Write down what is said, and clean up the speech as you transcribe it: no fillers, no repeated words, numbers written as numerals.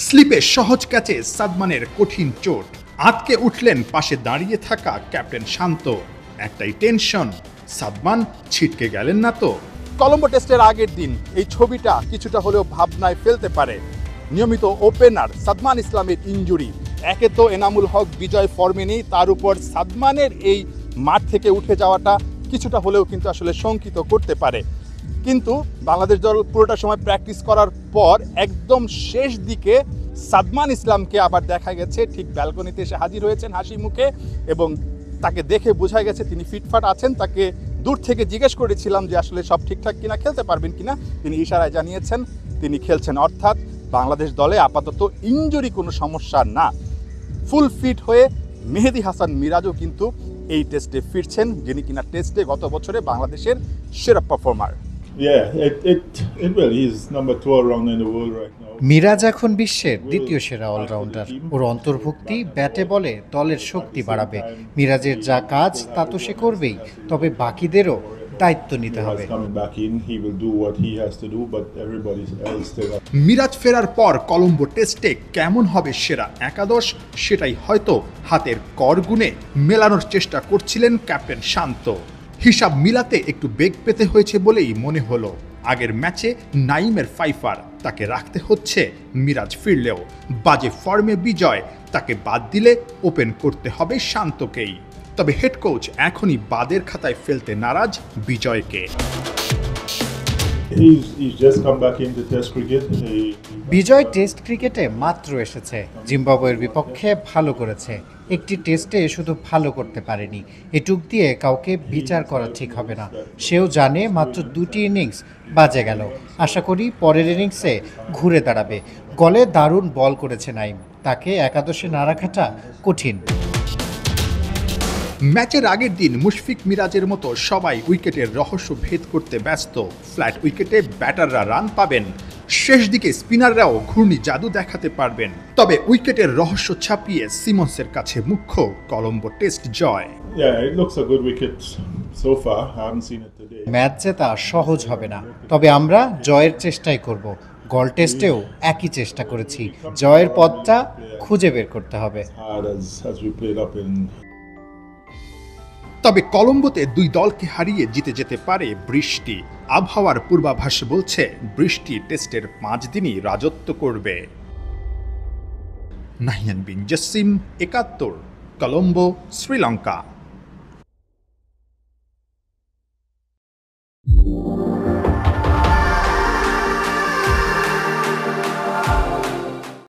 স্লিপে সহজ ক্যাচে সাদমানের কঠিন চোট, আটকে উঠলেন পাশে দাঁড়িয়ে থাকা ক্যাপ্টেন শান্ত। একটাই টেনশন, সাদমান ছিটকে গেলেন না তো। কলম্বো টেস্টের আগের দিন এই ছবিটা কিছুটা হলেও ভাবনায় ফেলতে পারে। নিয়মিত ওপেনার সাদমান ইসলামের ইনজুরি, একে তো এনামুল হক বিজয় ফর্মে নেই, তার উপর সাদমানের এই মাঠ থেকে উঠে যাওয়াটা কিছুটা হলেও কিন্তু আসলে শঙ্কিত করতে পারে। কিন্তু বাংলাদেশ দল পুরোটা সময় প্র্যাকটিস করার পর একদম শেষ দিকে সাদমান ইসলামকে আবার দেখা গেছে ঠিক ব্যালকনিতে এসে হাজির হয়েছেন হাসি মুখে, এবং তাকে দেখে বোঝা গেছে তিনি ফিটফাট আছেন। তাকে দূর থেকে জিজ্ঞেস করেছিলাম যে আসলে সব ঠিকঠাক কিনা, খেলতে পারবেন কিনা, তিনি ইশারায় জানিয়েছেন তিনি খেলছেন। অর্থাৎ বাংলাদেশ দলে আপাতত ইনজুরি কোনো সমস্যা না। ফুল ফিট হয়ে মেহেদী হাসান মিরাজও কিন্তু এই টেস্টে ফিরছেন, যিনি কিনা টেস্টে গত বছরে বাংলাদেশের সেরা পারফর্মার। মিরাজ এখন বিশ্বের দ্বিতীয় সেরা অলরাউন্ডার। ওর অন্তর্ভুক্তি ব্যাটে বলে দলের শক্তি বাড়াবে। মিরাজের যা কাজ তা তো সে করবেই, তবে বাকিদেরও দায়িত্ব নিতে হবে। মিরাজ ফেরার পর কলম্বো টেস্টে কেমন হবে সেরা একাদশ, সেটাই হয়তো হাতের করগুনে মেলানোর চেষ্টা করছিলেন ক্যাপ্টেন শান্ত। হিসাব মিলাতে একটু বেগ পেতে হয়েছে বলেই মনে হলো। আগের ম্যাচে নাইমের ফাইফার, তাকে রাখতে হচ্ছে মিরাজ ফিরলেও। বাজে ফর্মে বিজয়, তাকে বাদ দিলে ওপেন করতে হবে শান্তকেই। তবে হেড কোচ এখনই বাদের খাতায় ফেলতে নারাজ বিজয়কে। বিজয় টেস্ট ক্রিকেটে মাত্র এসেছে, জিম্বাবুয়ের বিপক্ষে ভালো করেছে। একটি টেস্টে শুধু ভালো করতে পারেনি, এটুক দিয়ে কাউকে বিচার করা ঠিক হবে না। সেও জানে মাত্র দুটি ইনিংস বাজে গেল, আশা করি পরের ইনিংসে ঘুরে দাঁড়াবে। গলে দারুণ বল করেছে নাইম, তাকে একাদশে না রাখাটা কঠিন। ম্যাচের আগের দিন মুশফিক মিরাজের মতো সবাই উইকেটের রহস্য ভেদ করতে ব্যস্ত। ফ্ল্যাট উইকেটে ব্যাটাররা রান পাবেন, শেষ দিকে স্পিনাররাও ঘূর্ণি জাদু দেখাতে পারবেন। তবে উইকেটের রহস্য ছাপিয়ে সিমন্সের কাছে মুখ্য কলম্বো টেস্ট জয়। ম্যাচ জেতা সহজ হবে না, তবে আমরা জয়ের চেষ্টাই করব। গল টেস্টেও একই চেষ্টা করেছি, জয়ের পথটা খুঁজে বের করতে হবে। তবে কলম্বোতে দুই দলকে হারিয়ে জিতে যেতে পারে বৃষ্টি। আবহাওয়ার পূর্বাভাস বলছে বৃষ্টি টেস্টের 5 দিনই রাজত্ব করবে। নাহিয়ান বিন জসিম, 71, কলম্বো, শ্রীলঙ্কা।